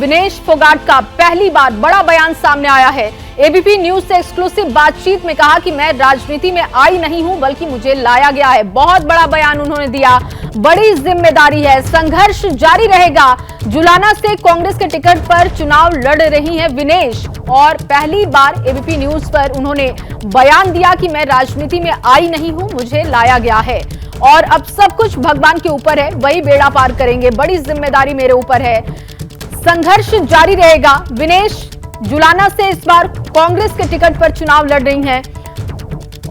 विनेश फोगाट का पहली बार बड़ा बयान सामने आया है। एबीपी न्यूज से एक्सक्लूसिव बातचीत में कहा कि मैं राजनीति में आई नहीं हूं बल्कि मुझे लाया गया है। बहुत बड़ा बयान उन्होंने दिया, बड़ी जिम्मेदारी है, संघर्ष जारी रहेगा। जुलाना से कांग्रेस के टिकट पर चुनाव लड़ रही हैं विनेश और पहली बार एबीपी न्यूज पर उन्होंने बयान दिया कि मैं राजनीति में आई नहीं हूं, मुझे लाया गया है और अब सब कुछ भगवान के ऊपर है, वही बेड़ा पार करेंगे। बड़ी जिम्मेदारी मेरे ऊपर है, संघर्ष जारी रहेगा। विनेश जुलाना से इस बार कांग्रेस के टिकट पर चुनाव लड़ रही हैं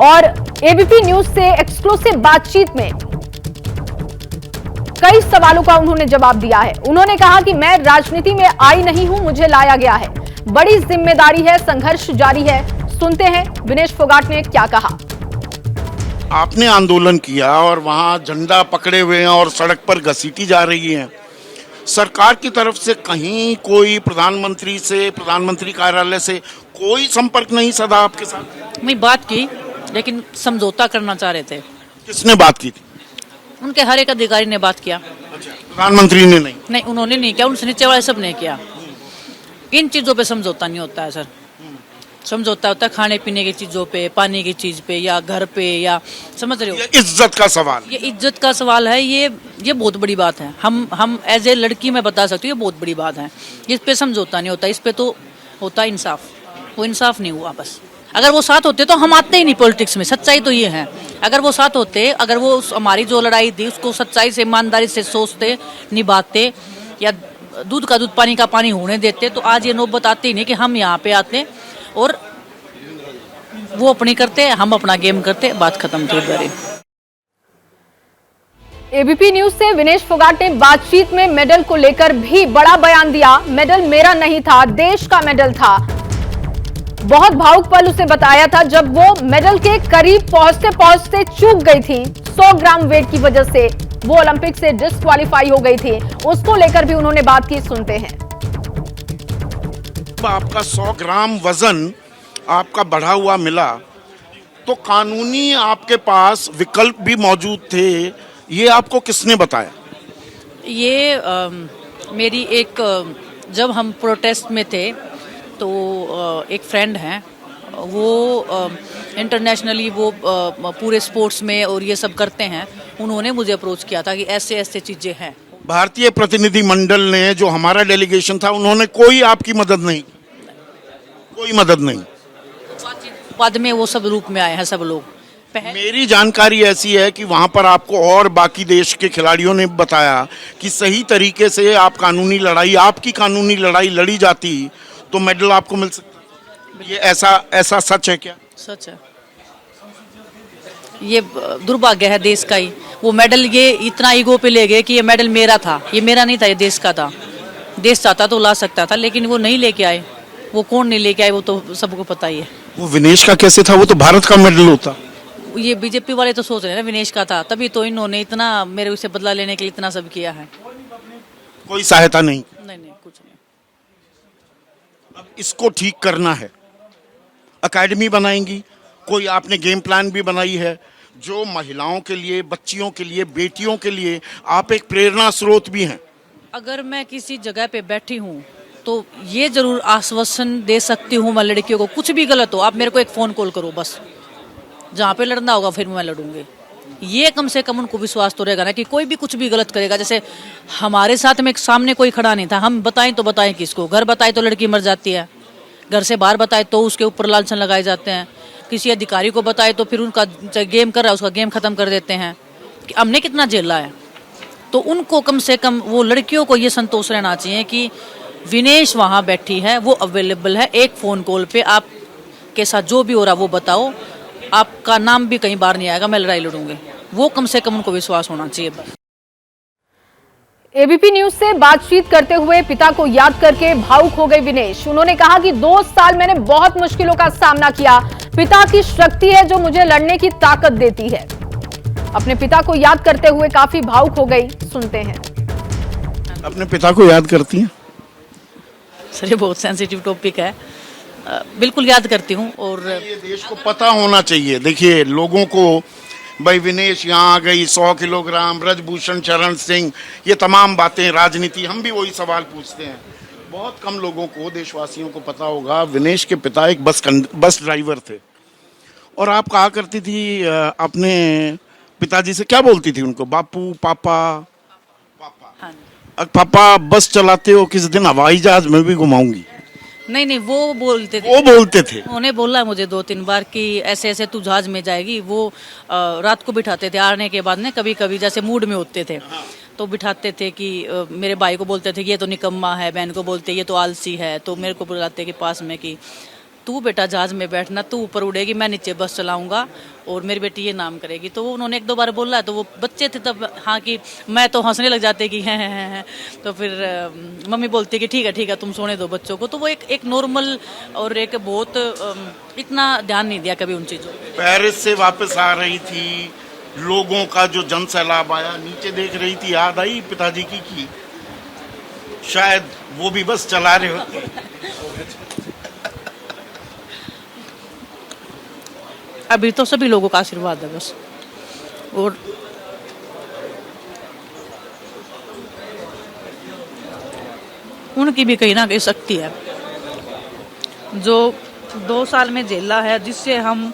और एबीपी न्यूज से एक्सक्लूसिव बातचीत में कई सवालों का उन्होंने जवाब दिया है। उन्होंने कहा कि मैं राजनीति में आई नहीं हूं, मुझे लाया गया है, बड़ी जिम्मेदारी है, संघर्ष जारी है। सुनते हैं विनेश फोगाट ने क्या कहा। आपने आंदोलन किया और वहां झंडा पकड़े हुए हैं और सड़क पर घसीटी जा रही हैं। सरकार की तरफ से कहीं कोई प्रधानमंत्री से, प्रधानमंत्री कार्यालय से कोई संपर्क नहीं सदा आपके साथ? मैं बात की लेकिन समझौता करना चाह रहे थे। किसने बात की थी? उनके हर एक अधिकारी ने बात किया। अच्छा, प्रधानमंत्री ने नहीं? उन्होंने नहीं किया, उनसे नीचे वाले सब ने किया। इन चीजों पे समझौता नहीं होता है सर। समझौता होता है खाने पीने की चीजों पे, पानी की चीज पे या घर पे, या समझ रहे हो, ये इज्जत का सवाल। ये इज्जत का सवाल है। ये बहुत बड़ी बात है। हम एज ए लड़की मैं बता सकती हूँ, ये बहुत बड़ी बात है। इस पे समझौता नहीं होता, इस पे तो होता इंसाफ। वो इंसाफ नहीं हुआ बस। अगर वो साथ होते तो हम आते ही नहीं पॉलिटिक्स में। सच्चाई तो ये है, अगर वो साथ होते, अगर वो हमारी जो लड़ाई थी उसको सच्चाई से, ईमानदारी से सोचते, निभाते या दूध का दूध पानी का पानी होने देते तो आज ये नौबत आती ही नहीं कि हम यहाँ पे आते और वो अपनी करते, हम अपना गेम करते, बात खत्म थी। एबीपी न्यूज से विनेश फोगाट ने बातचीत में मेडल को लेकर भी बड़ा बयान दिया। मेडल मेरा नहीं था, देश का मेडल था। बहुत भावुक पल उसने बताया था जब वो मेडल के करीब पहुंचते पहुंचते चूक गई थी। 100 ग्राम वेट की वजह से वो ओलंपिक से डिस्क्वालीफाई हो गई थी। उसको लेकर भी उन्होंने बात की, सुनते हैं। आपका 100 ग्राम वजन आपका बढ़ा हुआ मिला तो कानूनी आपके पास विकल्प भी मौजूद थे, ये आपको किसने बताया? ये मेरी एक जब हम प्रोटेस्ट में थे तो एक फ्रेंड हैं, वो इंटरनेशनली वो पूरे स्पोर्ट्स में और ये सब करते हैं। उन्होंने मुझे अप्रोच किया था कि ऐसे ऐसे चीज़ें हैं। भारतीय प्रतिनिधि मंडल ने, जो हमारा डेलीगेशन था, उन्होंने कोई आपकी मदद नहीं, कोई मदद नहीं? बाद में वो सब रूप में आए हैं सब लोग। मेरी जानकारी ऐसी है कि वहां पर आपको और बाकी देश के खिलाड़ियों ने बताया कि सही तरीके से आप कानूनी लड़ाई, आपकी कानूनी लड़ाई लड़ी जाती तो मेडल आपको मिल सकता। ये ऐसा सच है क्या? सच है। ये दुर्भाग्य है देश का ही। वो मेडल ये इतना ईगो पे ले गए कि ये मेडल मेरा था, ये मेरा नहीं था, ये देश का था। देश चाहता तो ला सकता था लेकिन वो नहीं लेके आए। वो कौन नहीं लेके आए वो तो सबको पता ही है। वो विनेश का कैसे था? वो तो भारत का मेडल होता। ये बीजेपी वाले तो सोच रहे हैं ना विनेश का था, तभी तो इन्होंने इतना मेरे उसे बदला लेने के लिए इतना सब किया है। कोई सहायता नहीं? नहीं, कुछ नहीं। अब इसको ठीक करना है, अकेडमी बनाएंगी, कोई आपने गेम प्लान भी बनाई है जो महिलाओं के लिए, बच्चियों के लिए, बेटियों के लिए आप एक प्रेरणा स्रोत भी हैं? अगर मैं किसी जगह पे बैठी हूँ तो ये जरूर आश्वासन दे सकती हूँ मैं लड़कियों को, कुछ भी गलत हो आप मेरे को एक फ़ोन कॉल करो, बस जहाँ पे लड़ना होगा फिर मैं लड़ूंगी। ये कम से कम उनको विश्वास तो रहेगा ना कि कोई भी कुछ भी गलत करेगा। जैसे हमारे साथ में सामने कोई खड़ा नहीं था, हम बताएं तो बताएं किसको? घर बताए तो लड़की मर जाती है, घर से बाहर बताए तो उसके ऊपर लांछन लगाए जाते हैं, किसी अधिकारी को बताए तो फिर उनका गेम कर रहा है उसका गेम खत्म कर देते हैं। कि हमने कितना झेला है। तो उनको कम से कम, वो लड़कियों को ये संतोष रहना चाहिए कि विनेश वहाँ बैठी है, वो अवेलेबल है, एक फ़ोन कॉल पे आपके साथ जो भी हो रहा वो बताओ, आपका नाम भी कहीं बाहर नहीं आएगा, मैं लड़ाई लड़ूंगी। वो कम से कम उनको विश्वास होना चाहिए बस। एबीपी न्यूज से बातचीत करते हुए पिता को याद करके भावुक हो गए विनेश। उन्होंने कहा कि 2 साल मैंने बहुत मुश्किलों का सामना किया, पिता की शक्ति है जो मुझे लड़ने की ताकत देती है। अपने पिता को याद करते हुए काफी भावुक हो गई, सुनते हैं। अपने पिता को याद करती हैं? सर ये बहुत सेंसिटिव टॉपिक है। बिल्कुल याद करती हूँ और ये देश को पता होना चाहिए। देखिए लोगों को, भाई विनेश यहाँ आ गई, 100 किलोग्राम, ब्रजभूषण शरण सिंह, ये तमाम बातें राजनीति, हम भी वही सवाल पूछते हैं। बहुत कम लोगों को, देशवासियों को पता होगा, विनेश के पिता एक बस ड्राइवर थे और आप कहा करती थी अपने पिताजी से, क्या बोलती थी उनको, बापू, पापा? हाँ। पापा बस चलाते हो, किसी दिन हवाई जहाज में भी घुमाऊंगी? नहीं नहीं, वो बोलते थे। वो बोलते थे। उन्हें बोला मुझे 2-3 बार कि ऐसे ऐसे तू जहाज में जाएगी। वो रात को बिठाते थे, आने के बाद ने कभी कभी जैसे मूड में होते थे तो बिठाते थे कि मेरे भाई को बोलते थे कि ये तो निकम्मा है, बहन को बोलते ये तो आलसी है, तो मेरे को बुलाते कि पास में कि तू बेटा जहाज में बैठना, तू ऊपर उड़ेगी, मैं नीचे बस चलाऊंगा और मेरी बेटी ये नाम करेगी। तो उन्होंने 1-2 बार बोला, तो वो बच्चे थे तब, हाँ कि मैं तो हंसने लग जाते कि हैं। तो फिर मम्मी बोलती कि ठीक है तुम सोने दो बच्चों को। तो वो एक नॉर्मल और एक बहुत इतना ध्यान नहीं दिया कभी उन चीज़ों पे। पेरिस से वापस आ रही थी, लोगों का जो जन सैलाब आया, नीचे देख रही थी, याद आई पिताजी की शायद वो भी बस चला रहे होते। अभी तो सभी लोगों का आशीर्वाद है बस। और उनकी भी कहीं ना कहीं शक्ति है जो 2 साल में झेला है, जिससे हम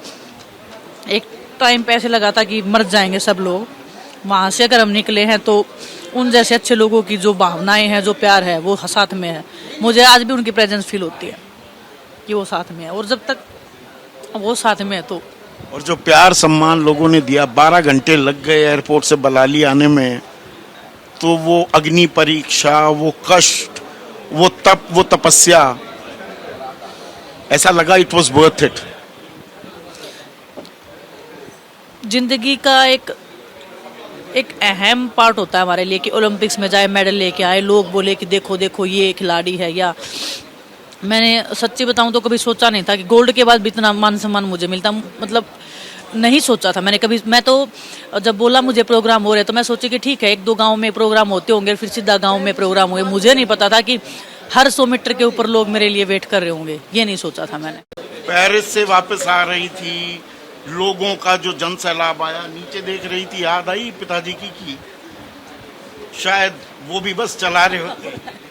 एक टाइम पे ऐसे लगा था कि मर जाएंगे सब लोग। वहाँ से अगर हम निकले हैं तो उन जैसे अच्छे लोगों की जो भावनाएं हैं, जो प्यार है, वो साथ में है। मुझे आज भी उनकी प्रेजेंस फील होती है कि वो साथ में है, और जब तक वो साथ में है तो। और जो प्यार सम्मान लोगों ने दिया, 12 घंटे लग गए एयरपोर्ट से बलाली आने में, तो वो अग्नि परीक्षा, वो कष्ट, वो तप, वो तपस्या, ऐसा लगा इट वॉज वर्थ इट। जिंदगी का एक अहम पार्ट होता है हमारे लिए कि ओलंपिक्स में जाए, मेडल लेके आए, लोग बोले कि देखो देखो ये खिलाड़ी है। या मैंने सच्ची बताऊं तो कभी सोचा नहीं था कि गोल्ड के बाद भी इतना मान सम्मान मुझे मिलता, मतलब नहीं सोचा था मैंने कभी। मैं तो जब बोला मुझे प्रोग्राम हो रहे तो मैं सोची कि ठीक है 1-2 गांव में प्रोग्राम होते होंगे, फिर सीधा गांव में प्रोग्राम हुए। मुझे नहीं पता था कि हर 100 मीटर के ऊपर लोग मेरे लिए वेट कर रहे होंगे, ये नहीं सोचा था मैंने। पेरिस से वापस आ रही थी, लोगों का जो जन सैलाब आया, नीचे देख रही थी, याद आई पिताजी की शायद वो भी बस चला रहे होते।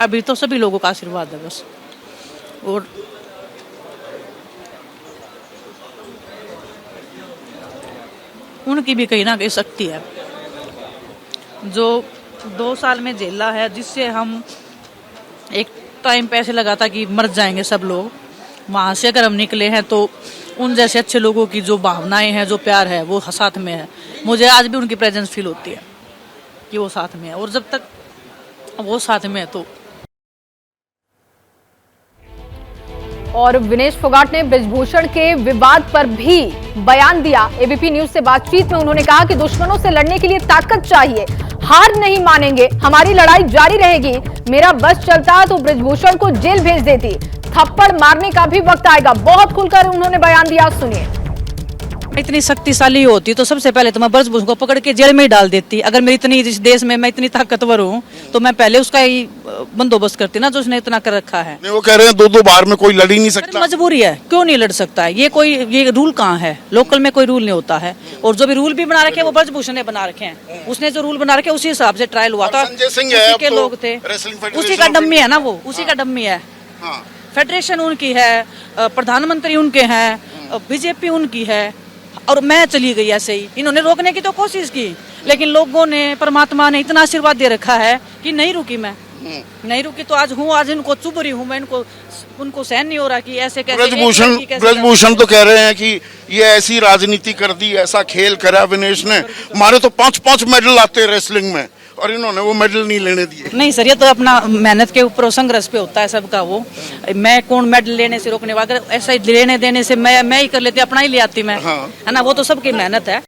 अभी तो सभी लोगों का आशीर्वाद है बस। और उनकी भी कहीं ना कहीं शक्ति है जो 2 साल में झेला है, जिससे हम एक टाइम पे ऐसे लगा था कि मर जाएंगे सब लोग। वहाँ से अगर हम निकले हैं तो उन जैसे अच्छे लोगों की जो भावनाएं हैं, जो प्यार है, वो साथ में है। मुझे आज भी उनकी प्रेजेंस फील होती है कि वो साथ में है, और जब तक वो साथ में है तो। और विनेश फोगाट ने बृजभूषण के विवाद पर भी बयान दिया। एबीपी न्यूज से बातचीत में उन्होंने कहा कि दुश्मनों से लड़ने के लिए ताकत चाहिए, हार नहीं मानेंगे, हमारी लड़ाई जारी रहेगी। मेरा बस चलता तो बृजभूषण को जेल भेज देती, थप्पड़ मारने का भी वक्त आएगा। बहुत खुलकर उन्होंने बयान दिया, सुनिए। इतनी शक्तिशाली होती तो सबसे पहले तो मैं बृजभूषण को पकड़ के जेल में ही डाल देती। अगर मेरी इतनी, इस देश में मैं इतनी ताकतवर हूँ तो मैं पहले उसका ही बंदोबस्त करती ना, जो उसने इतना कर रखा है। नहीं, वो कह रहे हैं 2-2 बार में कोई लड़ ही नहीं सकता। मजबूरी है, क्यों नहीं लड़ सकता है? ये रूल कहाँ है? लोकल में कोई रूल नहीं होता है, और जो भी रूल भी बना रखे हैं वो बृजभूषण ने बना रखे हैं। उसने जो रूल बना रखे उसी हिसाब से ट्रायल हुआ था, संजय सिंह उसी के लोग थे, उसी का डम्मी है ना वो, उसी का डम्मी है। फेडरेशन उनकी है, प्रधानमंत्री उनके हैं, बीजेपी उनकी है, और मैं चली गई ऐसे ही। इन्होंने रोकने की तो कोशिश की, लेकिन लोगों ने, परमात्मा ने इतना आशीर्वाद दे रखा है कि नहीं रुकी। मैं नहीं रुकी तो आज हूँ, आज इनको चुभ रही हूँ मैं। उनको सहन नहीं हो रहा कि ऐसे कैसे। बृजभूषण तो कह रहे हैं कि ये ऐसी राजनीति कर दी, ऐसा खेल करा विनेश ने, हमारे तो 5-5 मेडल आते हैं रेसलिंग में, और इन्होंने वो मेडल नहीं लेने दिए। नहीं सर, ये तो अपना मेहनत के ऊपर, संघर्ष पे होता है सबका। वो मैं कौन मेडल लेने से रोकने वाला? ऐसा ही लेने देने से मैं ही कर लेती, अपना ही ले आती मैं, है ना। वो तो सबकी मेहनत है।